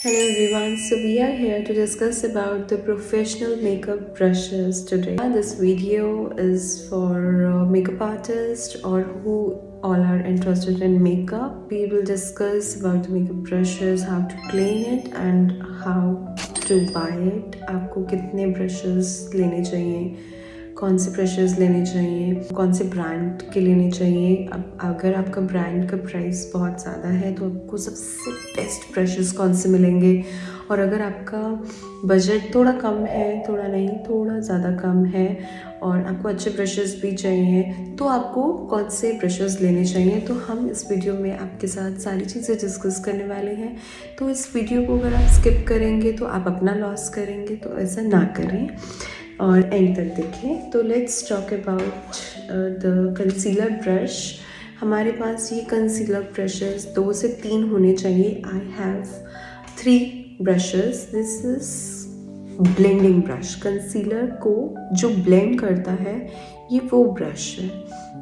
Hello everyone, so we are here to discuss about the professional makeup brushes today. This video is for makeup artists or who all are interested in makeup. We will discuss about the makeup brushes, how to clean it and how to buy it. आपको कितने brushes लेने चाहिए, कौन से brushes लेने चाहिए, कौन से ब्रांड के लेने चाहिए। अब अगर आपका ब्रांड का प्राइस बहुत ज़्यादा है तो आपको सबसे बेस्ट ब्रशेस कौन से मिलेंगे, और अगर आपका बजट थोड़ा कम है, थोड़ा नहीं थोड़ा ज़्यादा कम है और आपको अच्छे ब्रशेस भी चाहिए तो आपको कौन से ब्रशेस लेने चाहिए। तो हम इस वीडियो में आपके साथ सारी चीज़ें डिस्कस करने वाले हैं। तो इस वीडियो को अगर आप स्किप करेंगे तो आप अपना लॉस करेंगे, तो ऐसा ना करें और एंड तक देखें। तो let's talk about the concealer brush. हमारे पास ये कंसीलर ब्रशेस 2 से 3 होने चाहिए। I have 3 brushes. This is blending brush. Concealer को जो ब्लेंड करता है ये वो ब्रश है,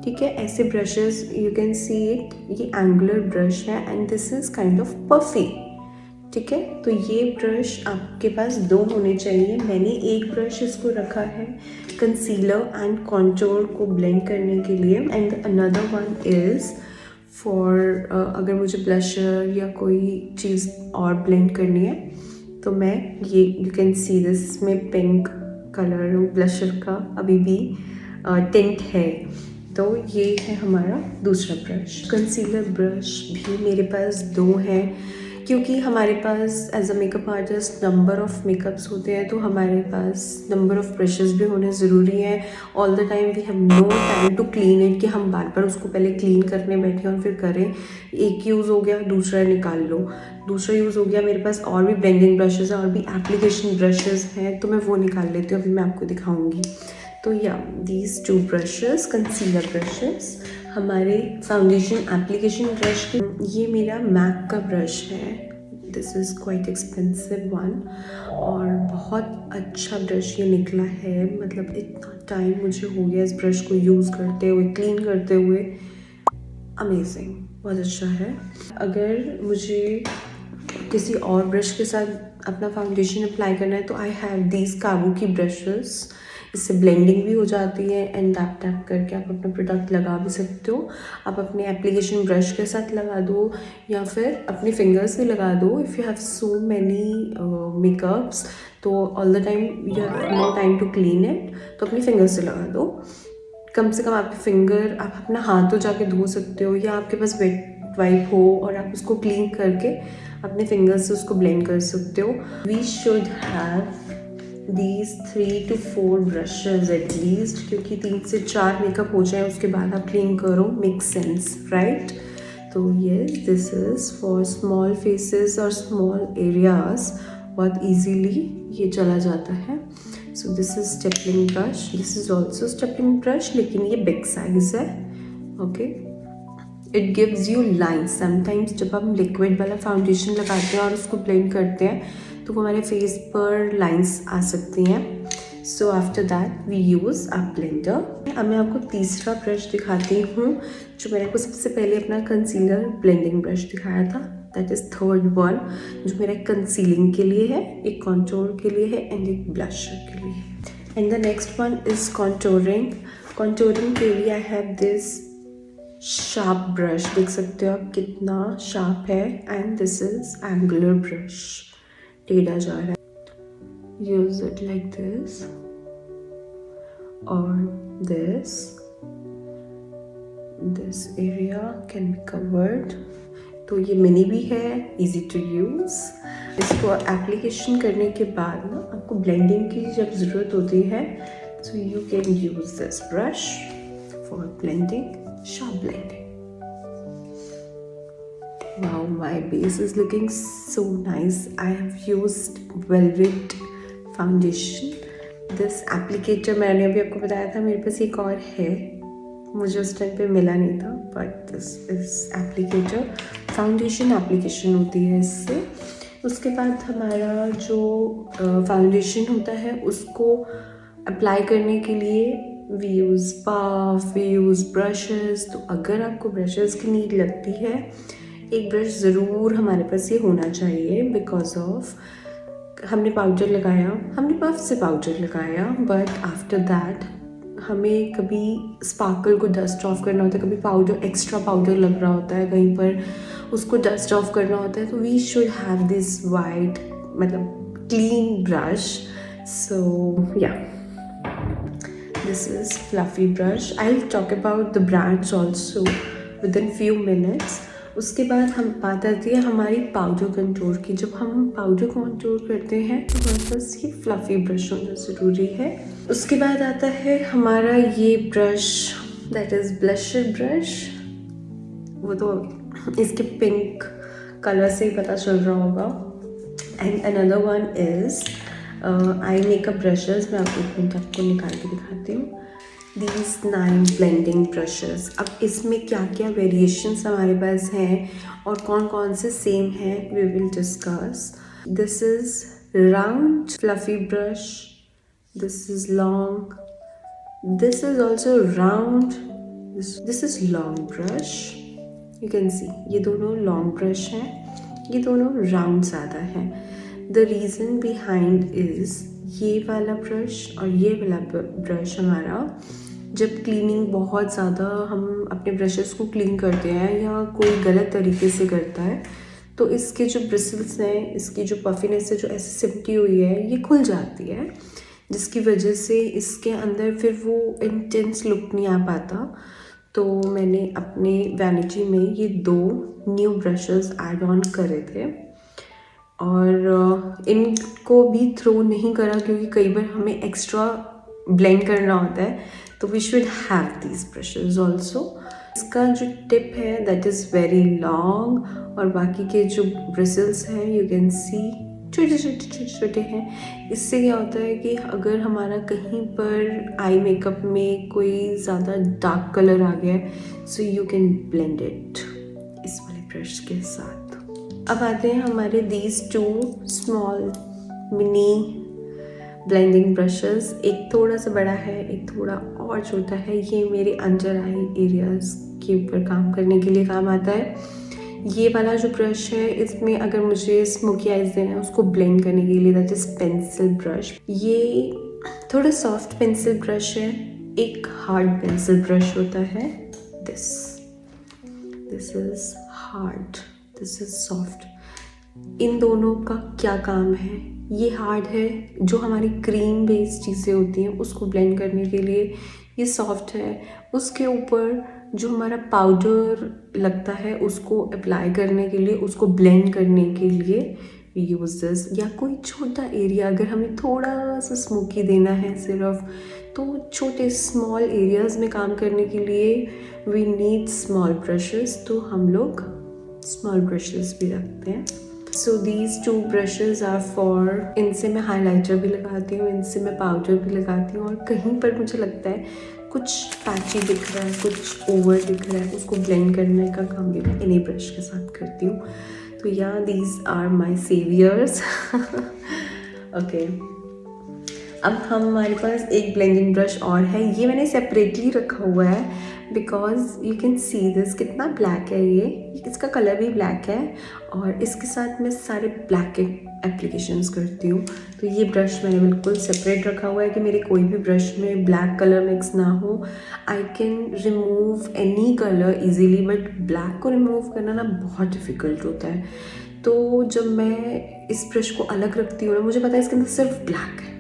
ठीक है। ऐसे brushes you can see it, ये एंगुलर ब्रश है and this is kind of puffy, ठीक है। तो ये ब्रश आपके पास 2 होने चाहिए। मैंने एक ब्रश इसको रखा है कंसीलर एंड कॉन्टोर को ब्लेंड करने के लिए, and another one is for अगर मुझे ब्लशर या कोई चीज़ और ब्लेंड करनी है तो मैं ये यू कैन सी दिस, इसमें पिंक कलर ब्लशर का अभी भी टिंट है। तो ये है हमारा दूसरा ब्रश। कंसीलर ब्रश भी मेरे पास 2 हैं क्योंकि हमारे पास as a makeup artist number of makeups होते हैं, तो हमारे पास नंबर ऑफ़ ब्रशेस भी होने ज़रूरी है। All the time we have no time to clean it कि हम बार बार उसको पहले क्लीन करने बैठे और फिर करें। एक यूज़ हो गया, दूसरा निकाल लो, दूसरा यूज़ हो गया। मेरे पास और भी ब्लेंडिंग ब्रशेज़ हैं और भी एप्लीकेशन ब्रशेज़ हैं, तो मैं वो निकाल लेती हूँ, अभी मैं आपको दिखाऊँगी। तो yeah these 2 brushes concealer brushes. हमारे फाउंडेशन एप्लीकेशन ब्रश के, ये मेरा मैक का ब्रश है। This is quite expensive one और बहुत अच्छा ब्रश ये निकला है। मतलब इतना टाइम मुझे हो गया इस ब्रश को यूज़ करते हुए, क्लीन करते हुए। अमेजिंग, बहुत अच्छा है। अगर मुझे किसी और ब्रश के साथ अपना फाउंडेशन अप्लाई करना है तो आई हैव दीज काबू की ब्रशेस। इससे ब्लेंडिंग भी हो जाती है एंड टैप टैप करके आप अपना प्रोडक्ट लगा भी सकते हो। आप अपने एप्लीकेशन ब्रश के साथ लगा दो या फिर अपने फिंगर्स से लगा दो। If you have so many makeups तो all the time you have no time to clean it, तो अपने फिंगर्स से लगा दो। कम से कम आपके फिंगर, आप अपना हाथ तो जाके धो सकते हो या आपके पास वेट वाइप हो और आप उसको क्लीन करके अपने फिंगर्स से उसको ब्लेंड कर सकते हो। We should have these 3 to 4 brushes at least, क्योंकि 3 से 4 मेकअप हो जाए उसके बाद आप क्लीन करो, मेक सेंस राइट। तो yes, this is for small faces और स्मॉल एरियाज, बहुत इजीली ये चला जाता है। So this is stippling brush, this is also stippling brush लेकिन ये बिग साइज है, okay. It gives you lines. Sometimes जब हम लिक्विड वाला फाउंडेशन लगाते हैं और उसको ब्लेंड करते हैं तो वो हमारे फेस पर लाइंस आ सकती हैं। So after that we use a blender. अब मैं आपको तीसरा ब्रश दिखाती हूँ जो मैंने आपको सबसे पहले अपना कंसीलर ब्लेंडिंग ब्रश दिखाया था। दैट इज़ थर्ड वन, जो मेरा कंसीलिंग के लिए है, एक कॉन्टोर के लिए है एंड एक ब्लशर के लिए है। And the next one is contouring. Contouring के लिए I have this sharp brush, देख सकते हो आप कितना शार्प है, and this is angular brush, टेढ़ा जा रहा है। यूज इट लाइक दिस और this area can be covered. तो ये मिनी भी है, इजी टू यूज़। इसको एप्लीकेशन करने के बाद ना आपको ब्लेंडिंग की जब ज़रूरत होती है so you can use this brush for blending, sharp blending. Wow, my base is looking so nice. I have used Velvet foundation. This applicator मैंने अभी आपको बताया था, मेरे पास एक और है, मुझे उस टाइम पे मिला नहीं था, but this is applicator. Foundation application होती है इससे। उसके बाद हमारा जो फाउंडेशन होता है उसको अप्लाई करने के लिए we use puff, we use brushes. तो अगर आपको ब्रशेस की नीड लगती है एक ब्रश ज़रूर हमारे पास ये होना चाहिए बिकॉज ऑफ हमने पाउडर लगाया, हमने पफ से पाउडर लगाया, बट आफ्टर दैट हमें कभी स्पार्कल को डस्ट ऑफ करना होता है, कभी पाउडर एक्स्ट्रा पाउडर लग रहा होता है कहीं पर, उसको डस्ट ऑफ करना होता है, तो we should have this white मतलब clean brush. So yeah this is fluffy brush. I'll talk about the brands also within few minutes. उसके बाद हम बात आती है हमारी पाउडर कंटूर की. जब हम पाउडर कंटूर करते हैं तो हमारे पास ये फ्लफ़ी ब्रश होना ज़रूरी है. उसके बाद आता है हमारा ये brush, that is blusher brush. वो तो इसके पिंक कलर से ही पता चल रहा होगा. And another one is eye makeup brushes. मैं आपको एक मिनट आपको निकाल के दिखाती हूँ. These 9 blending brushes. अब इसमें क्या क्या वेरिएशंस हमारे पास हैं और कौन कौन से सेम हैं, we will discuss. This is round fluffy brush, this is long, this is also round, this is long brush. You can see ये दोनों लॉन्ग ब्रश हैं, ये दोनों राउंड ज़्यादा हैं. द रीज़न बिहाइंड इज़ ये वाला ब्रश और ये वाला ब्रश हमारा जब क्लीनिंग बहुत ज़्यादा हम अपने ब्रशेस को क्लीन करते हैं या कोई गलत तरीके से करता है तो इसके जो ब्रिसल्स हैं, इसकी जो पफिनेस है जो ऐसे सिमटी हुई है, ये खुल जाती है, जिसकी वजह से इसके अंदर फिर वो इंटेंस लुक नहीं आ पाता. तो मैंने अपने वैनिटी में ये 2 न्यू ब्रशेस ऐड ऑन करे थे और इनको भी थ्रो नहीं करा क्योंकि कई बार हमें एक्स्ट्रा ब्लेंड करना होता है, तो we should have these brushes also. इसका जो टिप है दैट इज़ वेरी लॉन्ग और बाकी के जो ब्रिसल्स हैं यू कैन सी छोटे हैं. इससे क्या होता है कि अगर हमारा कहीं पर आई मेकअप में कोई ज़्यादा डार्क कलर आ गया है so you can blend it इस वाले ब्रश के साथ. अब आते हैं हमारे these 2 small mini blending brushes. एक थोड़ा सा बड़ा है, एक थोड़ा और छोटा है. ये मेरे अंडर आई एरियाज़ के ऊपर काम करने के लिए काम आता है. ये वाला जो ब्रश है इसमें अगर मुझे स्मोकी आइज देना है उसको ब्लेंड करने के लिए, दैट इज़ पेंसिल ब्रश. ये थोड़ा सॉफ्ट पेंसिल ब्रश है. एक हार्ड पेंसिल ब्रश होता है. This is hard, this is soft. इन दोनों का क्या काम है? ये हार्ड है, जो हमारी क्रीम बेस्ड चीज़ें होती हैं उसको ब्लेंड करने के लिए. ये सॉफ्ट है, उसके ऊपर जो हमारा पाउडर लगता है उसको अप्लाई करने के लिए, उसको ब्लेंड करने के लिए वी यूज़ दिस. या कोई छोटा एरिया अगर हमें थोड़ा सा स्मोकी देना है सिर्फ, तो छोटे स्मॉल एरियाज़ में काम करने के लिए वी नीड स्मॉल ब्रशेस. तो हम लोग स्मॉल ब्रशेस भी रखते हैं. So these 2 brushes are for, इनसे मैं हाइलाइटर भी लगाती हूँ, इनसे मैं पाउडर भी लगाती हूँ और कहीं पर मुझे लगता है कुछ पैची दिख रहा है, कुछ ओवर दिख रहा है, उसको ब्लेंड करने का काम भी मैं इन्हीं ब्रश के साथ करती हूँ. तो yeah these are my saviours. Okay, अब हमारे पास एक ब्लेंडिंग ब्रश और है. ये मैंने सेपरेटली रखा हुआ है because you can see this कितना ब्लैक है. ये इसका कलर भी ब्लैक है और इसके साथ मैं सारे ब्लैक के एप्लीकेशंस करती हूँ. तो ये ब्रश मैंने बिल्कुल सेपरेट रखा हुआ है कि मेरे कोई भी ब्रश में ब्लैक कलर मिक्स ना हो. I can remove any colour easily, but black को रिमूव करना ना बहुत डिफ़िकल्ट होता है. तो जब मैं इस ब्रश को अलग रखती हूँ ना, मुझे पता है इसके अंदर सिर्फ ब्लैक है,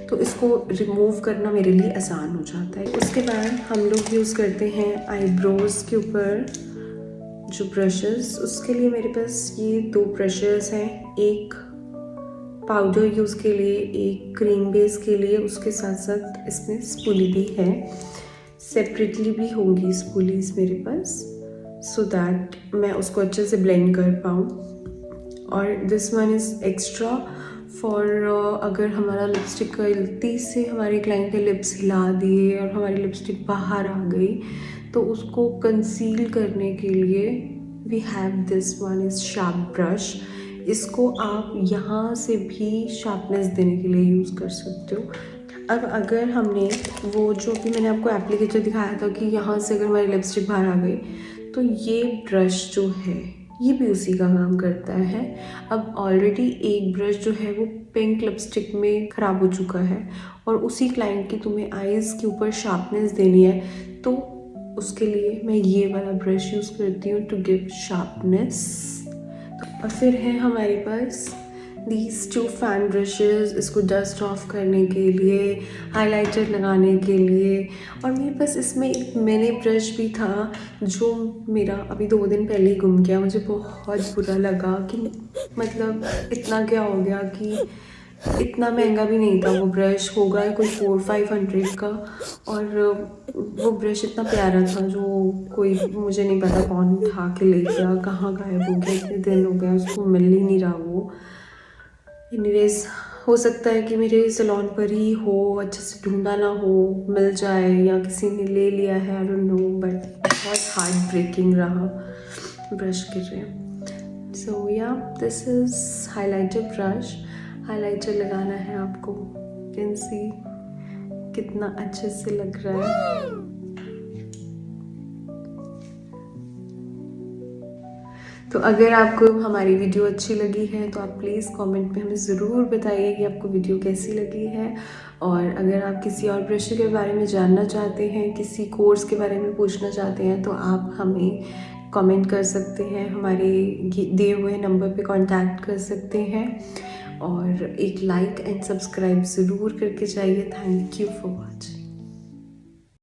तो इसको रिमूव करना मेरे लिए आसान हो जाता है. उसके बाद हम लोग यूज़ करते हैं आईब्रोज़ के ऊपर जो ब्रशेस. उसके लिए मेरे पास ये 2 ब्रशेस हैं, एक पाउडर यूज़ के लिए, एक क्रीम बेस के लिए. उसके साथ साथ इसमें स्पूली भी है, सेपरेटली भी होंगी स्पूलीज मेरे पास, सो दैट मैं उसको अच्छे से ब्लेंड कर पाऊँ. और this one is extra for अगर हमारा लिपस्टिक गलती से हमारे क्लाइंट के लिप्स हिला दिए और हमारी लिपस्टिक बाहर आ गई तो उसको कंसील करने के लिए we have this one is sharp brush. इसको आप यहाँ से भी शार्पनेस देने के लिए यूज़ कर सकते हो. अब अगर हमने वो जो भी मैंने आपको एप्लीकेटर दिखाया था कि यहाँ से अगर हमारी लिपस्टिक बाहर आ गई तो ये ब्रश जो है ये भी उसी का काम करता है। अब ऑलरेडी एक ब्रश जो है वो पिंक लिपस्टिक में ख़राब हो चुका है और उसी क्लाइंट की तुम्हें आईज़ के ऊपर शार्पनेस देनी है, तो उसके लिए मैं ये वाला ब्रश यूज़ करती हूँ टू गिव शार्पनेस। और फिर है हमारे पास दीज टू फैन ब्रशेस, इसको डस्ट ऑफ करने के लिए, हाइलाइटर लगाने के लिए। और मेरे पास इसमें एक मिनी ब्रश भी था जो मेरा अभी 2 दिन पहले ही गुम गया। मुझे बहुत बुरा लगा कि मतलब इतना क्या हो गया कि इतना महंगा भी नहीं था वो ब्रश, होगा कोई 400-500 का। और वो ब्रश इतना प्यारा था जो कोई, मुझे नहीं पता कौन उठा के ले गया, कहाँ गायब हो गया, इतने दिन हो गया उसको मिल ही नहीं रहा वो। एनीवेज, हो सकता है कि मेरे सैलून पर ही हो, अच्छे से ढूंढा ना हो, मिल जाए या किसी ने ले लिया है, आई डोंट नो, बट बहुत हार्ट ब्रेकिंग रहा ब्रश गिर रहे। सो या, this is highlighter brush. Highlighter लगाना है आपको, कैन सी कितना अच्छे से लग रहा है। तो अगर आपको हमारी वीडियो अच्छी लगी है तो आप प्लीज़ कमेंट में हमें ज़रूर बताइए कि आपको वीडियो कैसी लगी है। और अगर आप किसी और ब्रश के बारे में जानना चाहते हैं, किसी कोर्स के बारे में पूछना चाहते हैं, तो आप हमें कमेंट कर सकते हैं, हमारे दिए हुए नंबर पे कांटेक्ट कर सकते हैं। और एक लाइक एंड सब्सक्राइब ज़रूर करके जाइए। Thank you for watching.